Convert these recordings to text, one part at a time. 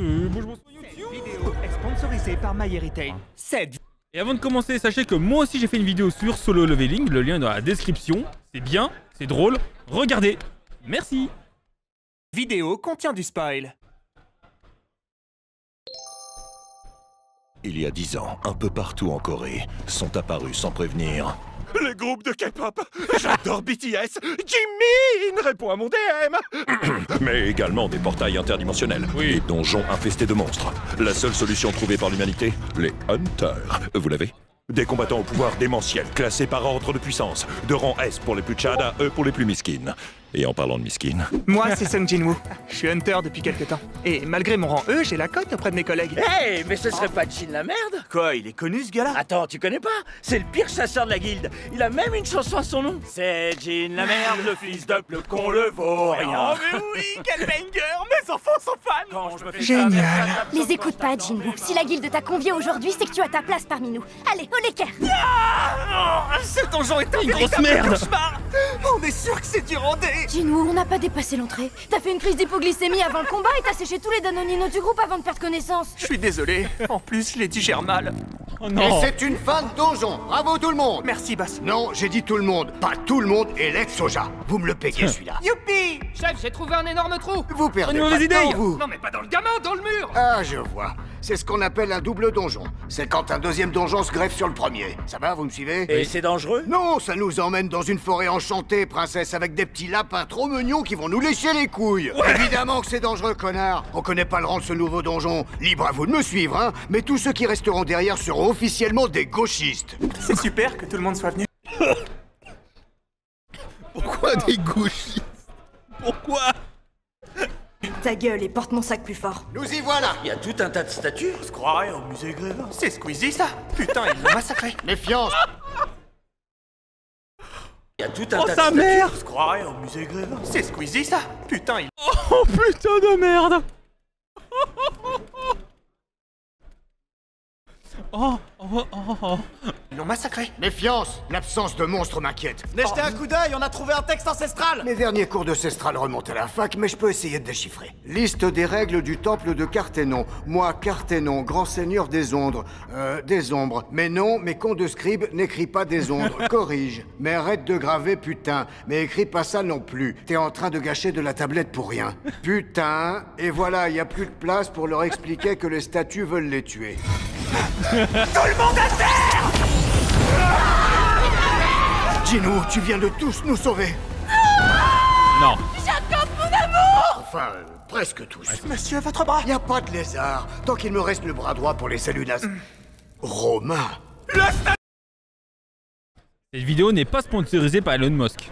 Bonjour sur YouTube. Cette vidéo est sponsorisée par MyHeritage. Et avant de commencer, sachez que moi aussi j'ai fait une vidéo sur Solo Leveling, le lien est dans la description. C'est bien, c'est drôle, regardez. Merci. Vidéo contient du spoil. Il y a 10 ans, un peu partout en Corée, sont apparus sans prévenir les groupes de K-pop. J'adore BTS. Jimin répond à mon DM. Mais également des portails interdimensionnels, Oui. des donjons infestés de monstres. La seule solution trouvée par l'humanité, les Hunters. Vous l'avez? Des combattants au pouvoir démentiel, classés par ordre de puissance. De rang S pour les plus tchada, E pour les plus miskines. Et en parlant de miskines... Moi, c'est Sung Jin-woo. Je suis Hunter depuis quelques temps. Et malgré mon rang E, j'ai la cote auprès de mes collègues. Hey, mais ce serait pas Jin la merde? Quoi, il est connu ce gars-là? Attends, tu connais pas? C'est le pire chasseur de la guilde. Il a même une chanson à son nom. C'est Jin la merde, le fils de le con le vaut rien. Oh mais oui, quel banger! Mes enfants sont fans! Quand je me fais Génial. Les écoute pas, Jinwoo. Si la guilde t'a convié aujourd'hui, c'est que tu as ta place parmi nous. Allez, au l'équerre. Ce donjon est un Une grosse véritable merde. cauchemar. On est sûr que c'est du randé. Jinwoo, on n'a pas dépassé l'entrée. T'as fait une crise d'hypoglycémie avant le combat et t'as séché tous les danoninos du groupe avant de perdre connaissance. Je suis désolé. En plus, je les digère mal. Oh Et non. c'est une fin de donjon. Bravo tout le monde. Merci, Bass. Non, j'ai dit tout le monde. Pas tout le monde et Lex Soja. Vous me le payez celui-là. Youpi! Chef, j'ai trouvé un énorme trou. Vous perdez Une mauvaise pas de temps, idée. vous. Non mais pas dans le gamin, dans le mur. Ah, je vois. C'est ce qu'on appelle un double donjon. C'est quand un deuxième donjon se greffe sur le premier. Ça va, vous me suivez? Et c'est dangereux? Non, ça nous emmène dans une forêt enchantée, princesse, avec des petits lapins trop mignons qui vont nous lécher les couilles. Évidemment que c'est dangereux, connard. On connaît pas le rang de ce nouveau donjon. Libre à vous de me suivre, hein. Mais tous ceux qui resteront derrière seront officiellement des gauchistes. C'est super que tout le monde soit venu. Pourquoi des gauchistes? Pourquoi? Ta gueule et porte mon sac plus fort. Nous y voilà. Il y a tout un tas de statues. On se croirait au musée Grévin. C'est Squeezie, ça. Putain, ils l'ont massacré. Méfiance. Il y a tout un Oh tas de sa statues. mère. On se croirait au musée Grévin. C'est Squeezie, ça. Putain, ils... Oh putain de merde. Oh, oh, oh, oh. ils l'ont massacré. Méfiance. L'absence de monstres m'inquiète. Jetez un coup d'œil, on a trouvé un texte ancestral. Mes derniers cours d'ancestral remontent à la fac, mais je peux essayer de déchiffrer. Liste des règles du temple de Carthénon. Moi, Carthénon, grand seigneur des ombres. Des ombres. Mais non, mes cons de scribe n'écris pas des ombres. Corrige. Mais arrête de graver, putain. Mais écris pas ça non plus. T'es en train de gâcher de la tablette pour rien. Putain. Et voilà, il y a plus de place pour leur expliquer que les statues veulent les tuer. Jinou, tu viens de tous nous sauver. Non. Enfin, presque tous. Monsieur, votre bras. Y a pas de lézard, tant qu'il me reste le bras droit pour les saluts Romain. Cette vidéo n'est pas sponsorisée par Elon Musk.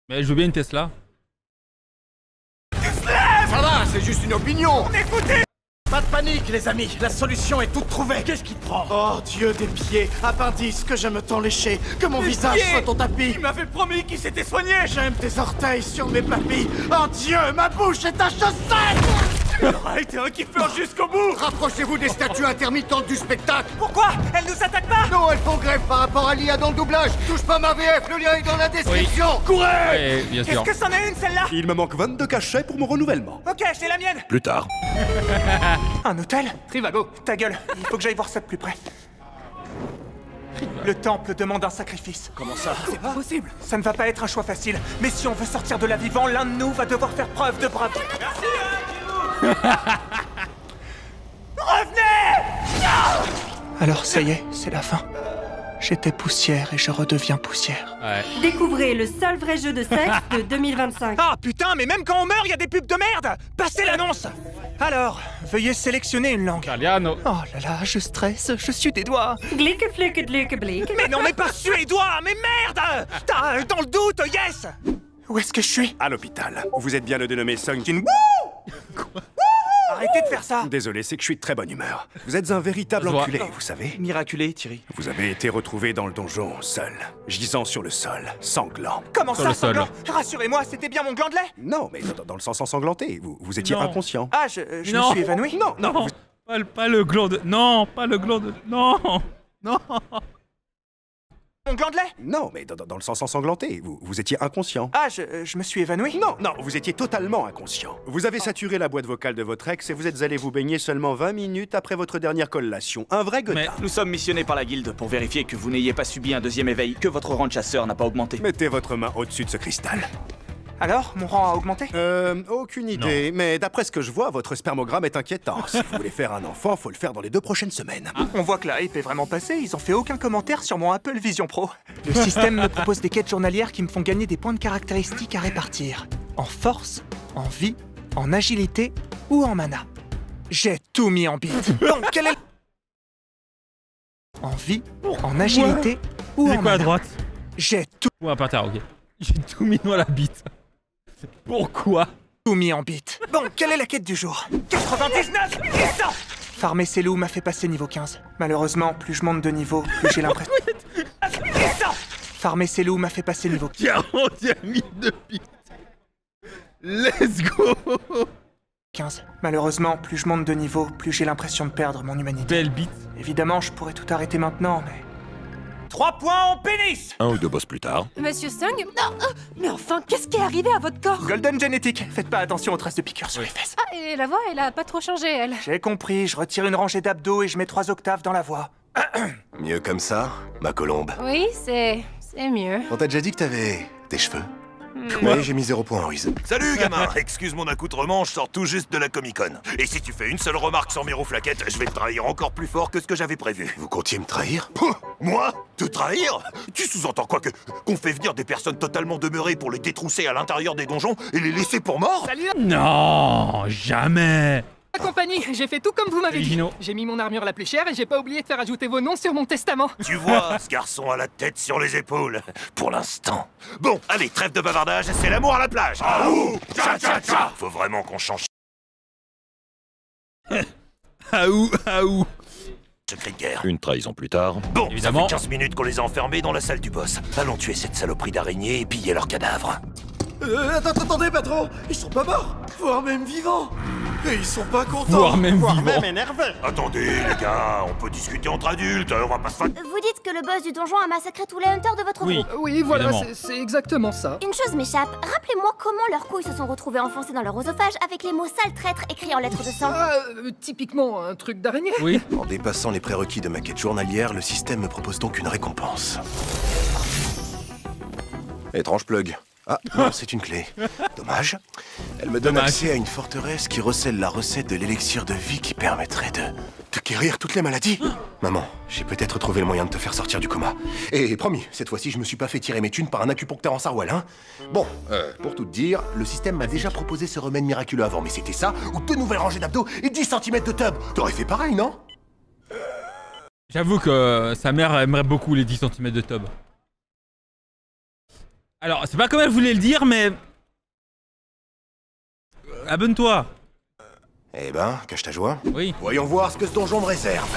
Mais je veux bien une Tesla. Ça va, c'est juste une opinion. Pas de panique, les amis, la solution est toute trouvée. Qu'est-ce qui te prend? Oh Dieu des pieds, appendice, que j'aime tant lécher, que mon visage soit ton tapis. Il m'avait promis qu'il s'était soigné. J'aime tes orteils sur mes papilles. Oh Dieu, ma bouche est ta chaussette. Il aura été un kiffeur jusqu'au bout. Rapprochez-vous des statues intermittentes du spectacle. Pourquoi? Elle nous attaque pas. Non, elles font grève par rapport à l'IA dans le doublage. Touche pas ma VF, le lien est dans la description. Courez. Ouais, bien sûr. Est-ce que c'en est une, celle-là? Il me manque 22 cachets pour mon renouvellement. Ok, j'ai la mienne. Plus tard. Un hôtel? Trivago. Ta gueule, il faut que j'aille voir ça de plus près. Le temple demande un sacrifice. Comment ça? C'est pas possible. Ça ne va pas être un choix facile. Mais si on veut sortir de là vivant, l'un de nous va devoir faire preuve de bravoure. Merci, Revenez! Alors ça y est, c'est la fin. J'étais poussière et je redeviens poussière. Ouais. Découvrez le seul vrai jeu de sexe de 2025. Ah putain, mais même quand on meurt, il y a des pubs de merde! Passez l'annonce! Alors, veuillez sélectionner une langue. Italiano. Oh là là, je stresse, je suis des doigts. Glick, flick, glick, blick. Mais non, mais pas suédois, mais merde! Putain, dans le doute, yes! Où est-ce que je suis? À l'hôpital. Vous êtes bien le dénommé Sung Jin. Arrêtez de faire ça! Désolé, c'est que je suis de très bonne humeur. Vous êtes un véritable Ça se voit. enculé, vous savez. Miraculé, Thierry. Vous avez été retrouvé dans le donjon, seul, gisant sur le sol, sanglant. Comment Sur ça, le sol. sanglant? Rassurez-moi, c'était bien mon gland de lait? Non, mais dans le sens ensanglanté. Vous étiez Non. inconscient. Ah, je me Non. suis évanoui? Non, non, Non, pas le gland de... Non, pas le gland de... Non. Non. Mon glandelet? Non, mais dans le sens ensanglanté. Vous étiez inconscient. Ah, je me suis évanoui? Non, vous étiez totalement inconscient. Vous avez saturé la boîte vocale de votre ex et vous êtes allé vous baigner seulement 20 minutes après votre dernière collation. Un vrai godard. Nous sommes missionnés par la guilde pour vérifier que vous n'ayez pas subi un deuxième éveil, que votre rang de chasseur n'a pas augmenté. Mettez votre main au-dessus de ce cristal. Alors, mon rang a augmenté? Aucune idée, mais d'après ce que je vois, votre spermogramme est inquiétant. Si vous voulez faire un enfant, faut le faire dans les 2 prochaines semaines. On voit que la hype est vraiment passée, ils ont fait aucun commentaire sur mon Apple Vision Pro. Le système me propose des quêtes journalières qui me font gagner des points de caractéristiques à répartir. En force, en vie, en agilité ou en mana. J'ai tout mis en bite. Donc, quel est... En vie, en agilité ou en quoi mana. à droite? J'ai tout... Ou un patin, ok. J'ai tout mis dans la bite. Pourquoi? Tout mis en bite. Bon, quelle est la quête du jour? 99 et 100. Farmer ses loups m'a fait passer niveau 15. Malheureusement, plus je monte de niveau, plus j'ai l'impression... Farmer ses loups m'a fait passer niveau 40 mis de bite. Let's go. 15. Malheureusement, plus je monte de niveau, plus j'ai l'impression de perdre mon humanité. Belle bite. Évidemment, je pourrais tout arrêter maintenant, mais... 3 points en pénis. 1 ou 2 boss plus tard. Monsieur Sung? Non, Mais enfin, qu'est-ce qui est arrivé à votre corps? Golden Genetic. Faites pas attention aux traces de piqûres sur les fesses. Ah, et la voix, elle a pas trop changé, elle. J'ai compris, je retire une rangée d'abdos et je mets 3 octaves dans la voix. Mieux comme ça, ma colombe. Oui, c'est mieux. On t'a déjà dit que t'avais des cheveux? Oui, j'ai mis 0 point en ruse. Salut gamin. Excuse mon accoutrement, je sors tout juste de la Comic-Con. Et si tu fais une seule remarque sans mirouflaquette, je vais te trahir encore plus fort que ce que j'avais prévu. Vous comptiez me trahir? Moi? Te trahir? Tu sous-entends quoi, qu'on fait venir des personnes totalement demeurées pour les détrousser à l'intérieur des donjons et les laisser pour morts? Salut Non, jamais. la compagnie, j'ai fait tout comme vous m'avez dit. Gino. J'ai mis mon armure la plus chère et j'ai pas oublié de faire ajouter vos noms sur mon testament. Tu vois, ce garçon a la tête sur les épaules. Pour l'instant. Bon, allez, trêve de bavardage, c'est l'amour à la plage. Ah ouh, tcha tcha tcha. Faut vraiment qu'on change Aou. ce cri de guerre. Une trahison plus tard. Bon, évidemment. ça fait 15 minutes qu'on les a enfermés dans la salle du boss. Allons tuer cette saloperie d'araignée et piller leurs cadavres. Attendez, patron. Ils sont pas morts, voire même vivants. Et ils sont pas contents, Voire même vivant. énervés. Attendez, les gars, on peut discuter entre adultes, on va pas se faire... Vous dites que le boss du donjon a massacré tous les hunters de votre Oui. groupe. Oui, voilà, Évidemment. c'est exactement ça. Une chose m'échappe, rappelez-moi comment leurs couilles se sont retrouvées enfoncées dans leur oesophage avec les mots sale traître écrits en lettres de sang. Typiquement un truc d'araignée. Oui. En dépassant les prérequis de ma quête journalière, le système me propose donc une récompense. Étrange plug. Ah, non, c'est une clé. Dommage. Elle me donne accès à une forteresse qui recèle la recette de l'élixir de vie qui permettrait de guérir toutes les maladies. Maman, j'ai peut-être trouvé le moyen de te faire sortir du coma. Et promis, cette fois-ci, je me suis pas fait tirer mes thunes par un acupuncteur en sarouel, hein. Bon, pour tout te dire, le système m'a déjà proposé ce remède miraculeux avant, mais c'était ça, ou 2 nouvelles rangées d'abdos et 10 cm de tub. T'aurais fait pareil, non? J'avoue que sa mère aimerait beaucoup les 10 cm de tub. Alors, c'est pas comme elle voulait le dire, mais... Abonne-toi. Eh ben, cache ta joie. Oui. Voyons voir ce que ce donjon me réserve.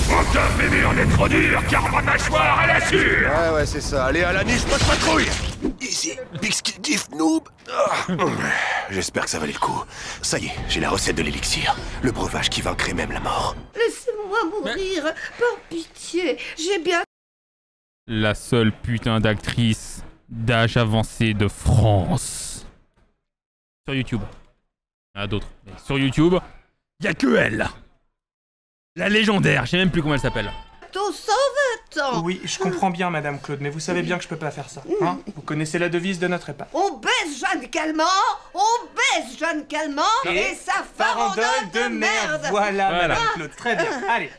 Putain, bébé, on est trop dur, car ma mâchoire, elle assure. Ouais, c'est ça. Allez, à la niche, pas de patrouille. Easy, big skill diff noob. Ah. J'espère que ça valait le coup. Ça y est, j'ai la recette de l'élixir. Le breuvage qui vaincrait même la mort. Laissez-moi mourir, par pitié, j'ai bien... La seule putain d'actrice d'âge avancé de France. Sur YouTube. Il y en a d'autres. Mais sur YouTube, il y a que elle. La légendaire, je sais même plus comment elle s'appelle. Ton 120 ans. Oui, je comprends bien, Madame Claude, mais vous savez bien que je peux pas faire ça. Hein, vous connaissez la devise de notre EHPAD. On baisse Jeanne Calment, et sa farandole de merde. Voilà, Voilà. Madame Claude, très bien. Allez,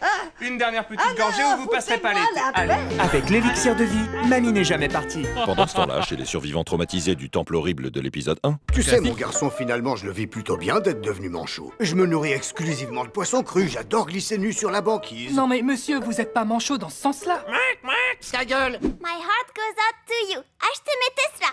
une dernière petite gorgée ou vous passerez pas l'été. foutez-moi la Allez. Avec l'élixir de vie, mamie n'est jamais partie. Pendant ce temps-là, chez les survivants traumatisés du temple horrible de l'épisode 1, Tu sais, mon garçon, finalement, je le vis plutôt bien d'être devenu manchot. Je me nourris exclusivement de poissons crus, j'adore glisser nu sur la banquise. Non mais monsieur, vous êtes pas manchot dans ce sens-là. Ta gueule. My heart goes out to you. Achetez mes Tesla.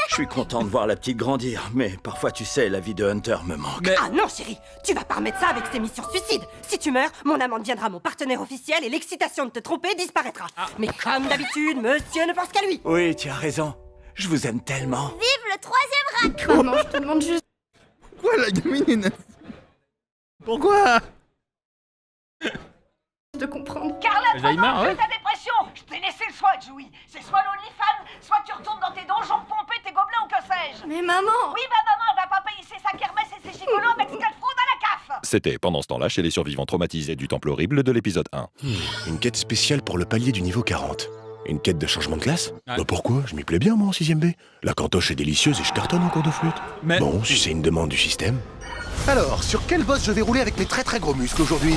Je suis content de voir la petite grandir, mais parfois, tu sais, la vie de Hunter me manque. Mais... Ah non, chérie, tu vas pas remettre ça avec tes missions suicides. Si tu meurs, mon amant deviendra mon partenaire officiel et l'excitation de te tromper disparaîtra. Mais comme d'habitude, monsieur ne pense qu'à lui. Oui, tu as raison. Je vous aime tellement. Vive le troisième rack. Maman, je te demande juste... Pourquoi la gamine est naze? Pourquoi? de comprendre. J'en ai marre, ouais. ta dépression. Je t'ai laissé le soin match, oui. C'est soit l'OnlyFans, soit tu retournes dans tes donjons pomper tes gobelins ou que sais-je. Mais maman! Oui, bah maman, elle va pas payer ses sacs Hermès et ses gigolos avec ce qu'elle fraude à la CAF. C'était pendant ce temps-là chez les survivants traumatisés du Temple Horrible de l'épisode 1. Une quête spéciale pour le palier du niveau 40. Une quête de changement de classe? Ouais. Bah pourquoi? Je m'y plais bien moi en 6ème B. La cantoche est délicieuse et je cartonne en cours de flûte. Mais... Bon, si c'est une demande du système. Alors, sur quel boss je vais rouler avec mes très très gros muscles aujourd'hui?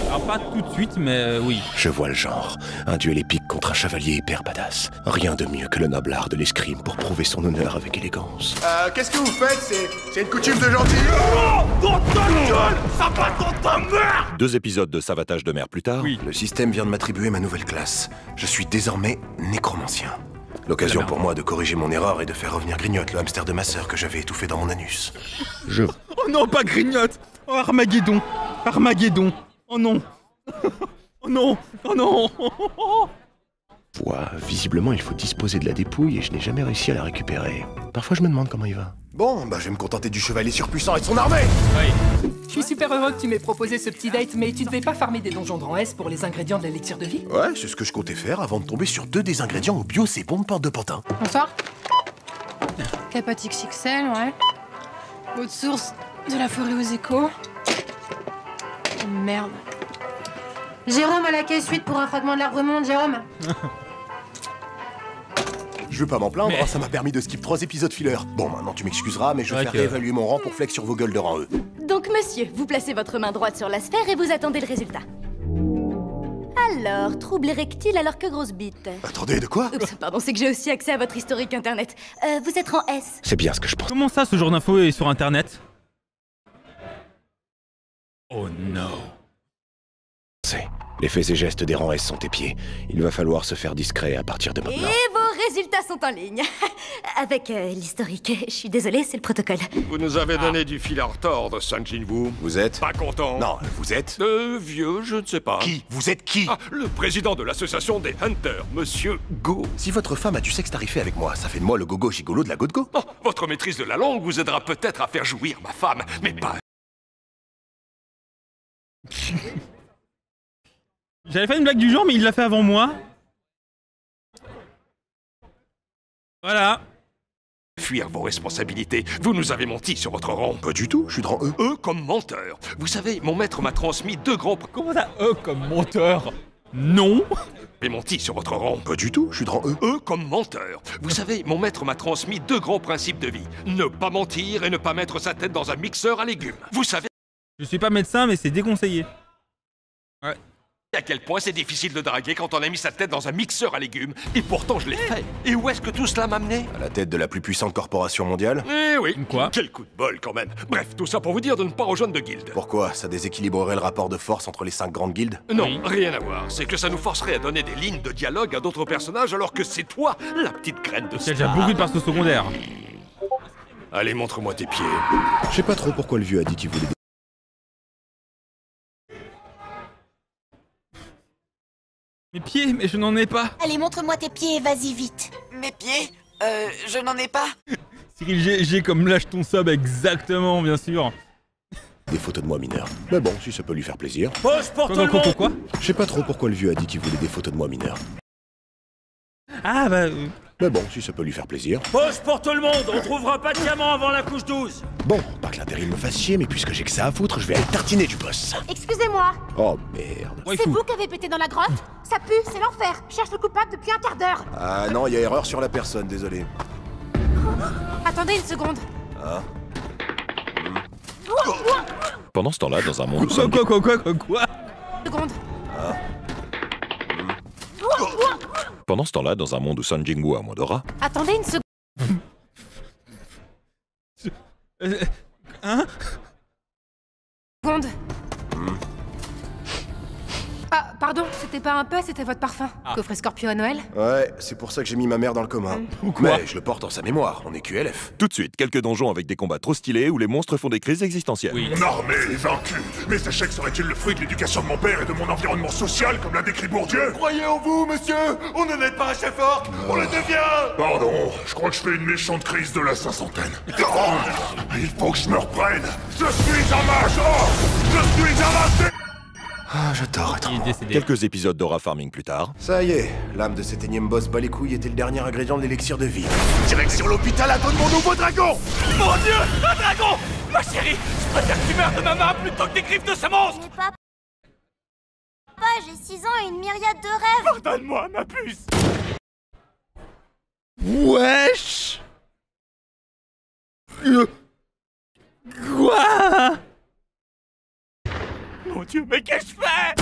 Alors pas tout de suite, mais oui. Je vois le genre. Un duel épique contre un chevalier hyper badass. Rien de mieux que le noble art de l'escrime pour prouver son honneur avec élégance. Qu'est-ce que vous faites? C'est une coutume de gentil. Oh, dans ta gueule! Ça va dans ta merde! 2 épisodes de savatage de mer plus tard. Oui. Le système vient de m'attribuer ma nouvelle classe. Je suis désormais nécromancien. L'occasion pour moi de corriger mon erreur et de faire revenir Grignotte, le hamster de ma sœur que j'avais étouffé dans mon anus. Oh non, pas Grignotte! Oh Armageddon! Armageddon! Oh non! Oh non! Oh non! Visiblement il faut disposer de la dépouille et je n'ai jamais réussi à la récupérer. Parfois je me demande comment il va. Bon, bah je vais me contenter du chevalier surpuissant et de son armée. Oui. Je suis super heureux que tu m'aies proposé ce petit date, mais tu devais pas farmer des donjons grand S pour les ingrédients de l'élixir de vie? Ouais, c'est ce que je comptais faire avant de tomber sur 2 des ingrédients au bio, c'est bon de porte de Pantin. Bonsoir. Capote XXL, ouais. Eau de source de la forêt aux échos. Oh, merde. Jérôme à la caisse 8 pour un fragment de l'arbre monde, Jérôme. Je veux pas m'en plaindre, ça m'a permis de skip 3 épisodes filler. Bon, maintenant tu m'excuseras, mais je vais faire réévaluer mon rang pour flex sur vos gueules de rang E. Donc monsieur, vous placez votre main droite sur la sphère et vous attendez le résultat. Alors, trouble érectile alors que grosse bite. Attendez, de quoi? Oups, pardon, c'est que j'ai aussi accès à votre historique internet. Vous êtes rang S. C'est bien ce que je pense. Comment ça, ce genre d'info est sur internet? Oh non. Les faits et gestes des rangs S sont épiés. Il va falloir se faire discret à partir de maintenant. Et vos résultats sont en ligne. Avec l'historique. Je suis désolée, c'est le protocole. Vous nous avez donné du fil à retordre, Sun Jinwoo. Vous êtes? Pas content? Non, vous êtes? Vieux, je ne sais pas. Qui? Vous êtes qui? Ah, le président de l'association des Hunters, Monsieur Go. Si votre femme a du sexe tarifé avec moi, ça fait de moi le gogo gigolo de la Go-de-Go. Oh, votre maîtrise de la langue vous aidera peut-être à faire jouir ma femme, mais pas... J'avais fait une blague du genre, mais il l'a fait avant moi. Voilà. Fuir vos responsabilités. Vous nous avez menti sur votre rang. Pas du tout, je suis de rang E. E comme menteur. Vous savez, mon maître m'a transmis 2 grands... Comment ça, E comme menteur? Non. J'ai menti sur votre rang. Pas du tout, je suis de rang E. E comme menteur. Vous savez, mon maître m'a transmis 2 grands principes de vie. Ne pas mentir et ne pas mettre sa tête dans un mixeur à légumes. Vous savez... Je suis pas médecin, mais c'est déconseillé. Ouais. À quel point c'est difficile de draguer quand on a mis sa tête dans un mixeur à légumes. Et pourtant, je l'ai fait. Et où est-ce que tout cela m'a mené? À la tête de la plus puissante corporation mondiale? Eh oui. Quoi? Quel coup de bol, quand même. Bref, tout ça pour vous dire de ne pas rejoindre de guilde. Pourquoi? Ça déséquilibrerait le rapport de force entre les 5 grandes guildes? Non, rien à voir. C'est que ça nous forcerait à donner des lignes de dialogue à d'autres personnages alors que c'est toi, la petite graine de Il y a star. déjà beaucoup de persos secondaires. Allez, montre-moi tes pieds. Je sais pas trop pourquoi le vieux a dit qu'il voulait... Mes pieds, mais je n'en ai pas. Allez, montre-moi tes pieds, vas-y vite. Mes pieds? Je n'en ai pas. Cyril, j'ai comme lâche ton sub exactement, bien sûr. Des photos de moi mineur. Mais bon, si ça peut lui faire plaisir. Pause pour tout le monde. Quoi? Je sais pas trop pourquoi le vieux a dit qu'il voulait des photos de moi mineur. Ah bah... Mais bon, si ça peut lui faire plaisir. Pause pour tout le monde, on trouvera pas de diamant avant la couche 12. Bon, pas que l'intérim me fasse chier, mais puisque j'ai que ça à foutre, je vais aller tartiner du boss. Excusez-moi, Oh merde. c'est vous qui avez pété dans la grotte? Ça pue, c'est l'enfer. Je cherche le coupable depuis un quart d'heure. Ah non, il y a erreur sur la personne, désolé. Attendez une seconde. Ah. Pendant ce temps-là, dans un monde... Quoi? Seconde. Ah. Pendant ce temps-là, dans un monde où Sun Jinwoo a moins d'aura... Attendez une seconde. Hein? Seconde. Ah, pardon, c'était pas un peu, c'était votre parfum. Coffret Scorpio à Noël? Ouais, c'est pour ça que j'ai mis ma mère dans le commun. Mais je le porte en sa mémoire, on est QLF. Tout de suite, quelques donjons avec des combats trop stylés où les monstres font des crises existentielles. Oui. Mon armée est vaincue. Mes échecs seraient-ils le fruit de l'éducation de mon père et de mon environnement social, comme l'a décrit Bourdieu? Croyez en vous, monsieur. On ne n'est pas un chef orc, on le devient. Pardon, je crois que je fais une méchante crise de la 500aine. Il faut que je me reprenne. Je suis un mage. Je suis un mage. Ah, j'adore être Il est décédé. Quelques épisodes d'Aura Farming plus tard. Ça y est, l'âme de cet énième boss bat les couilles était le dernier ingrédient de l'élixir de vie. Direction l'hôpital à mon nouveau dragon. Mon Dieu, un dragon! Ma chérie, je préfère que tu meurs de ma main plutôt que des griffes de ce monstre! Mais papa, j'ai 6 ans et une myriade de rêves. Pardonne-moi, ma puce! Wesh. Quoi? Mon Dieu, mais qu'ai-je fait?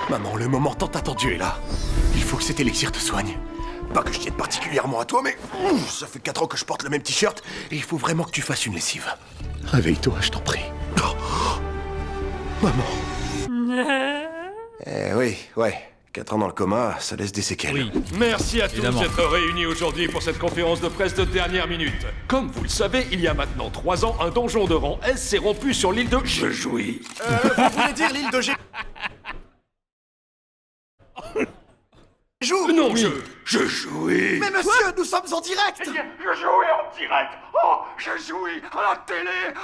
Maman, le moment tant attendu est là. Il faut que cet élixir te soigne. Pas que je tienne particulièrement à toi, mais ça fait 4 ans que je porte le même t-shirt et il faut vraiment que tu fasses une lessive. Réveille-toi, je t'en prie. Oh. Maman. Oui, ouais. 4 ans dans le coma, ça laisse des séquelles. Oui. Merci à Évidemment. tous d'être réunis aujourd'hui pour cette conférence de presse de dernière minute. Comme vous le savez, il y a maintenant 3 ans, un donjon de rang S s'est rompu sur l'île de Je jouis. Vous voulez dire l'île de G... Joue. Non, je jouis. Mais monsieur, nous sommes en direct. Je jouis en direct. Oh, je jouis à la télé.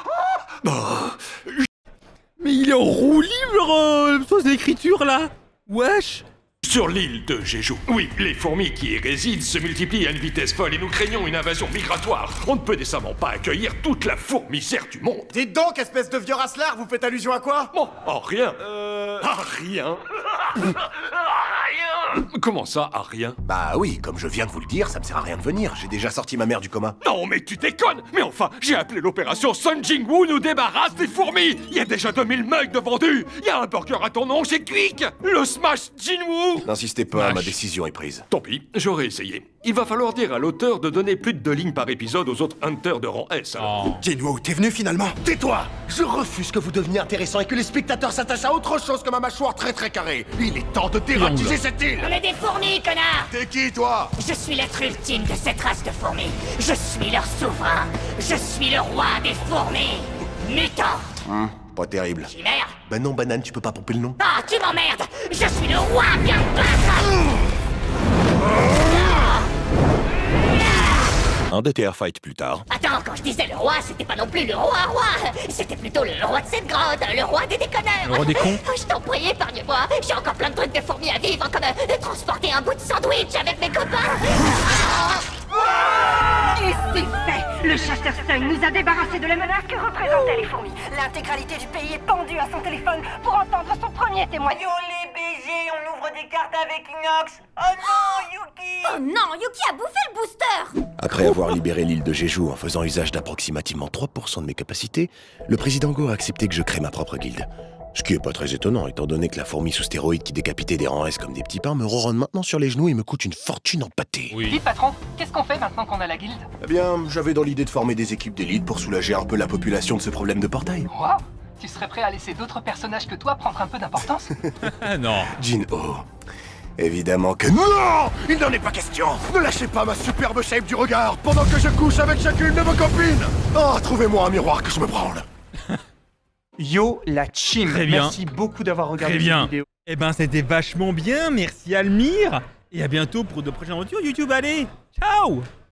Oh. Mais il est en roue libre, sans écriture là. Wesh. Sur l'île de Jeju. Oui, les fourmis qui y résident se multiplient à une vitesse folle et nous craignons une invasion migratoire. On ne peut décemment pas accueillir toute la fourmisère du monde. Dites donc, espèce de vieux rasselard, vous faites allusion à quoi? Bon, oh, rien. Rien. Rien. Comment ça, à rien? Bah oui, comme je viens de vous le dire, ça me sert à rien de venir. J'ai déjà sorti ma mère du coma. Non, mais tu déconnes! Mais enfin, j'ai appelé l'opération Sun Jingwoo nous débarrasse des fourmis! Il y a déjà 2000 mugs de vendus! Il y a un burger à ton nom chez Quick! Le Smash Jinwoo! N'insistez pas, ma décision est prise. Tant pis, j'aurais essayé. Il va falloir dire à l'auteur de donner plus de 2 lignes par épisode aux autres hunters de rang S. Jinwoo, t'es venu finalement? Tais-toi! Je refuse que vous deveniez intéressant et que les spectateurs s'attachent à autre chose que ma mâchoire très carrée. Il est temps de dératiser cette île! On est des fourmis, connard! T'es qui, toi? Je suis l'être ultime de cette race de fourmis. Je suis leur souverain. Je suis le roi des fourmis. Mutant. Pas terrible. Chimère. Bah non, banane, tu peux pas pomper le nom. Ah, tu m'emmerdes! Je suis le roi, viens te battre! Un DTR fight plus tard. Attends, quand je disais le roi, c'était pas non plus le roi, c'était plutôt le roi de cette grotte, le roi des déconneurs. Le roi des cons. Je t'en prie, épargne-moi. J'ai encore plein de trucs de fourmis à vivre, comme transporter un bout de sandwich avec mes copains. Et c'est fait! Le chasseur Sung nous a débarrassés de la menace que représentaient les fourmis. L'intégralité du pays est pendue à son téléphone pour entendre son premier témoignage. Yo les BG, on ouvre des cartes avec Inox. Oh non, Yuki! Oh non, Yuki a bouffé le booster. Après avoir libéré l'île de Jeju en faisant usage d'approximativement 3% de mes capacités, le président Go a accepté que je crée ma propre guilde. Ce qui est pas très étonnant, étant donné que la fourmi sous stéroïdes qui décapitait des rangs S comme des petits pains me ronronne maintenant sur les genoux et me coûte une fortune en pâté. Dites patron, qu'est-ce qu'on fait maintenant qu'on a la guilde? Eh bien, j'avais dans l'idée de former des équipes d'élite pour soulager un peu la population de ce problème de portail. Wow! Tu serais prêt à laisser d'autres personnages que toi prendre un peu d'importance? Non. Jin-Ho. Évidemment que non! Il n'en est pas question! Ne lâchez pas ma superbe shape du regard pendant que je couche avec chacune de vos copines! Oh, trouvez-moi un miroir que je me branle! Yo, la chim. Très bien. Merci beaucoup d'avoir regardé Très bien. cette vidéo. Eh ben, c'était vachement bien. Merci Almir. Et à bientôt pour de prochaines aventures YouTube. Allez, ciao!